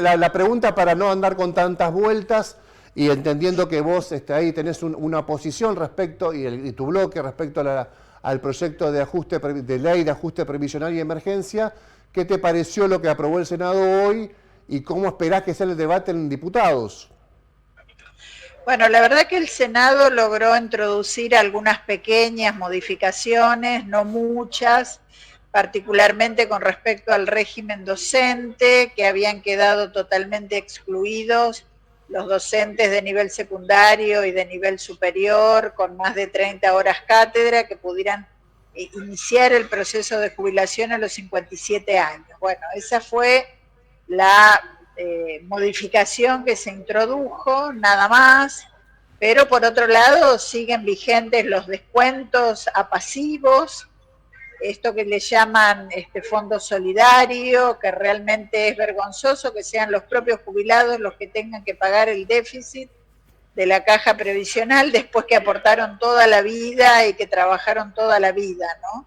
La pregunta para no andar con tantas vueltas y entendiendo que vos ahí tenés una posición respecto y tu bloque respecto a al proyecto de ajuste de ley de ajuste previsional y emergencia, ¿qué te pareció lo que aprobó el Senado hoy y cómo esperás que sea el debate en diputados? Bueno, la verdad que el Senado logró introducir algunas pequeñas modificaciones, no muchas, particularmente con respecto al régimen docente, que habían quedado totalmente excluidos los docentes de nivel secundario y de nivel superior, con más de 30 horas cátedra, que pudieran iniciar el proceso de jubilación a los 57 años. Bueno, esa fue la modificación que se introdujo, nada más, pero por otro lado siguen vigentes los descuentos a pasivos, esto que le llaman fondo solidario, que realmente es vergonzoso que sean los propios jubilados los que tengan que pagar el déficit de la caja previsional después que aportaron toda la vida y que trabajaron toda la vida, ¿no?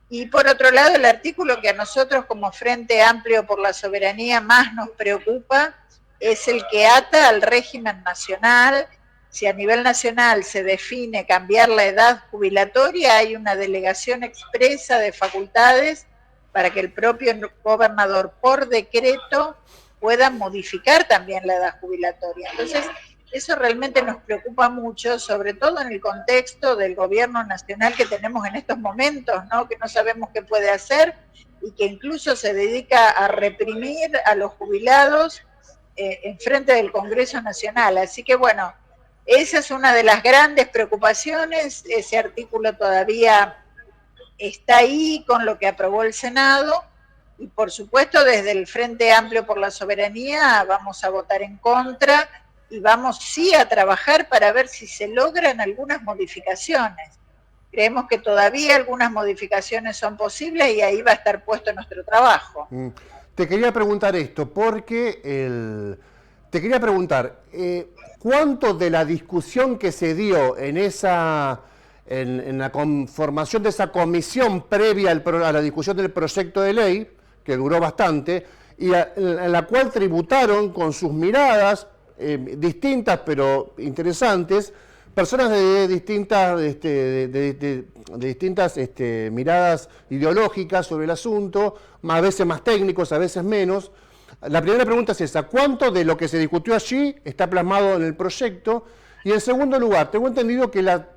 Y por otro lado, el artículo que a nosotros como Frente Amplio por la Soberanía más nos preocupa es el que ata al régimen nacional. Si a nivel nacional se define cambiar la edad jubilatoria, hay una delegación expresa de facultades para que el propio gobernador por decreto pueda modificar también la edad jubilatoria. Entonces, eso realmente nos preocupa mucho, sobre todo en el contexto del gobierno nacional que tenemos en estos momentos, ¿no? Que no sabemos qué puede hacer y que incluso se dedica a reprimir a los jubilados en frente del Congreso Nacional. Así que bueno, esa es una de las grandes preocupaciones. Ese artículo todavía está ahí con lo que aprobó el Senado y por supuesto desde el Frente Amplio por la Soberanía vamos a votar en contra y vamos sí a trabajar para ver si se logran algunas modificaciones. Creemos que todavía algunas modificaciones son posibles y ahí va a estar puesto nuestro trabajo. Te quería preguntar esto, porque te quería preguntar, ¿cuánto de la discusión que se dio en la conformación de esa comisión previa a la discusión del proyecto de ley, que duró bastante, y en la cual tributaron con sus miradas distintas pero interesantes, personas de distintas, de distintas miradas ideológicas sobre el asunto, a veces más técnicos, a veces menos? La primera pregunta es esa: ¿cuánto de lo que se discutió allí está plasmado en el proyecto? Y en segundo lugar, tengo entendido que la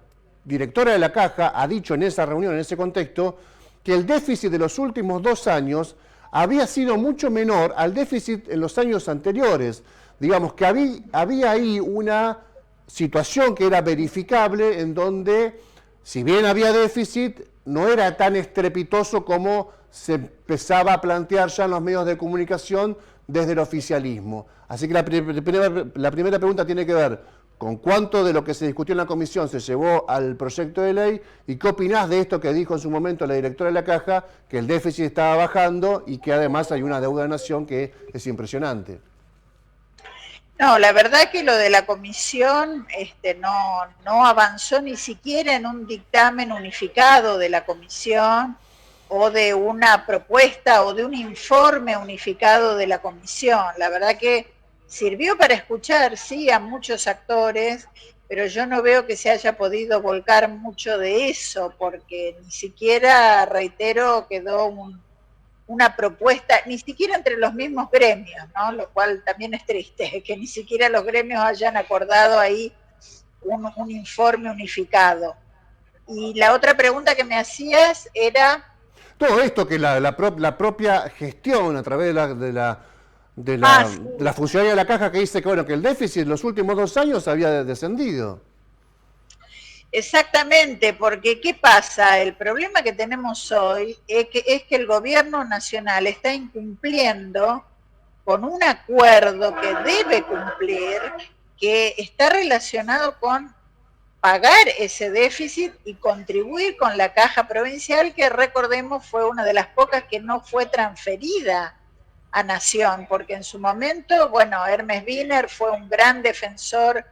directora de la Caja ha dicho en esa reunión, en ese contexto, que el déficit de los últimos 2 años había sido mucho menor al déficit en los años anteriores. Digamos que había ahí una situación que era verificable en donde, si bien había déficit, no era tan estrepitoso como se empezaba a plantear ya en los medios de comunicación desde el oficialismo. Así que la primera pregunta tiene que ver con cuánto de lo que se discutió en la comisión se llevó al proyecto de ley y qué opinás de esto que dijo en su momento la directora de la Caja, que el déficit estaba bajando y que además hay una deuda de nación que es impresionante. No, la verdad que lo de la comisión no avanzó ni siquiera en un dictamen unificado de la comisión o de una propuesta o de un informe unificado de la comisión. La verdad que sirvió para escuchar, sí, a muchos actores, pero yo no veo que se haya podido volcar mucho de eso, porque ni siquiera, reitero, quedó una propuesta, ni siquiera entre los mismos gremios, ¿no? Lo cual también es triste, que ni siquiera los gremios hayan acordado ahí un informe unificado. Y la otra pregunta que me hacías era... Todo esto que la propia gestión a través Ah, sí, de la funcionaria de la Caja, que dice que, bueno, que el déficit en los últimos 2 años había descendido. exactamente, porque ¿qué pasa? El problema que tenemos hoy es que el gobierno nacional está incumpliendo con un acuerdo que debe cumplir, que está relacionado con pagar ese déficit y contribuir con la caja provincial, que recordemos fue una de las pocas que no fue transferida a Nación, porque en su momento, bueno, Hermes Wiener fue un gran defensor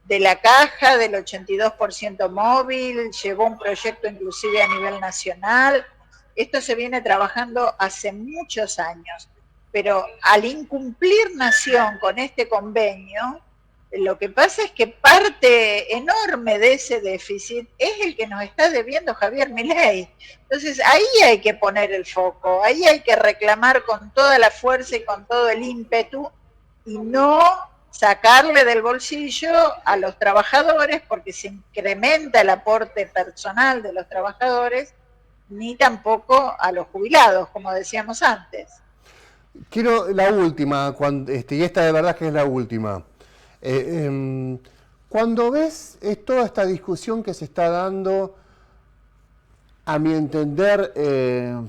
de la caja, del 82% móvil, llevó un proyecto inclusive a nivel nacional. Esto se viene trabajando hace muchos años, pero al incumplir Nación con este convenio, lo que pasa es que parte enorme de ese déficit es el que nos está debiendo Javier Milei. Entonces ahí hay que poner el foco, ahí hay que reclamar con toda la fuerza y con todo el ímpetu y no sacarle del bolsillo a los trabajadores porque se incrementa el aporte personal de los trabajadores, ni tampoco a los jubilados, como decíamos antes. Quiero la última, y esta de verdad que es la última. Cuando ves toda esta discusión que se está dando, a mi entender, de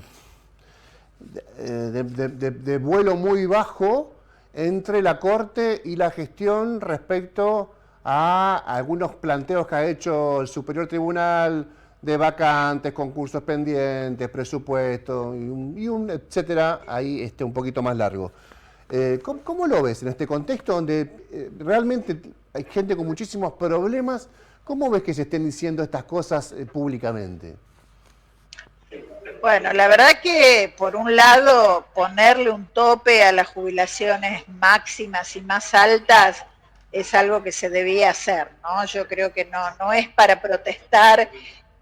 vuelo muy bajo entre la Corte y la gestión respecto a algunos planteos que ha hecho el Superior Tribunal de vacantes, concursos pendientes, presupuesto y un etcétera, ahí un poquito más largo. ¿Cómo lo ves en este contexto donde realmente hay gente con muchísimos problemas? ¿Cómo ves que se estén diciendo estas cosas públicamente? Bueno, la verdad que por un lado ponerle un tope a las jubilaciones máximas y más altas es algo que se debía hacer, ¿no? Yo creo que no es para protestar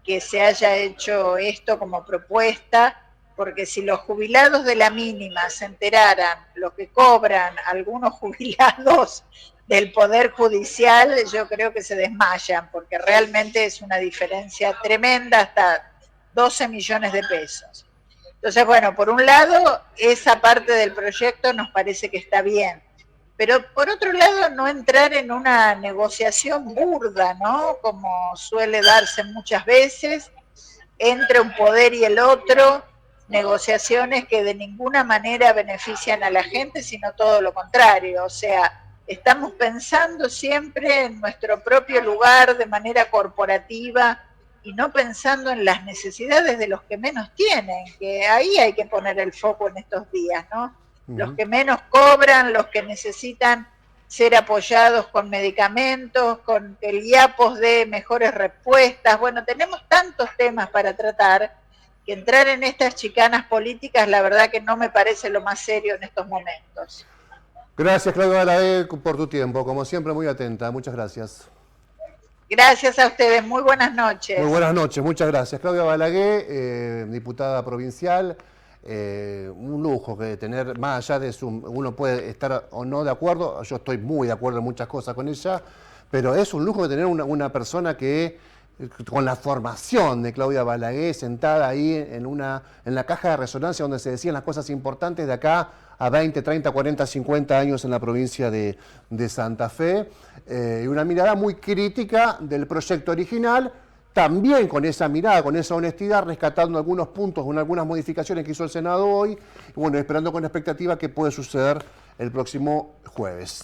que se haya hecho esto como propuesta, porque si los jubilados de la mínima se enteraran lo que cobran algunos jubilados del Poder Judicial, yo creo que se desmayan, porque realmente es una diferencia tremenda, hasta 12 millones de pesos. Entonces, bueno, por un lado, esa parte del proyecto nos parece que está bien, pero por otro lado, no entrar en una negociación burda, ¿no? Como suele darse muchas veces, entre un poder y el otro, negociaciones que de ninguna manera benefician a la gente, sino todo lo contrario. O sea, estamos pensando siempre en nuestro propio lugar de manera corporativa y no pensando en las necesidades de los que menos tienen, que ahí hay que poner el foco en estos días, ¿no? Los que menos cobran, los que necesitan ser apoyados con medicamentos, con que el IAPOS dé mejores respuestas. Bueno, tenemos tantos temas para tratar que entrar en estas chicanas políticas, la verdad que no me parece lo más serio en estos momentos. Gracias, Claudia Balaguer, por tu tiempo. Como siempre, muy atenta. Muchas gracias. Gracias a ustedes. Muy buenas noches. Muy buenas noches. Muchas gracias. Claudia Balaguer, diputada provincial. Un lujo que tener, más allá de uno puede estar o no de acuerdo, yo estoy muy de acuerdo en muchas cosas con ella, pero es un lujo de tener una persona que, con la formación de Claudia Balaguer, sentada ahí en la caja de resonancia donde se decían las cosas importantes de acá a 20, 30, 40, 50 años en la provincia de Santa Fe, y una mirada muy crítica del proyecto original, también con esa mirada, con esa honestidad, rescatando algunos puntos, con algunas modificaciones que hizo el Senado hoy, y bueno, esperando con expectativa qué puede suceder el próximo jueves.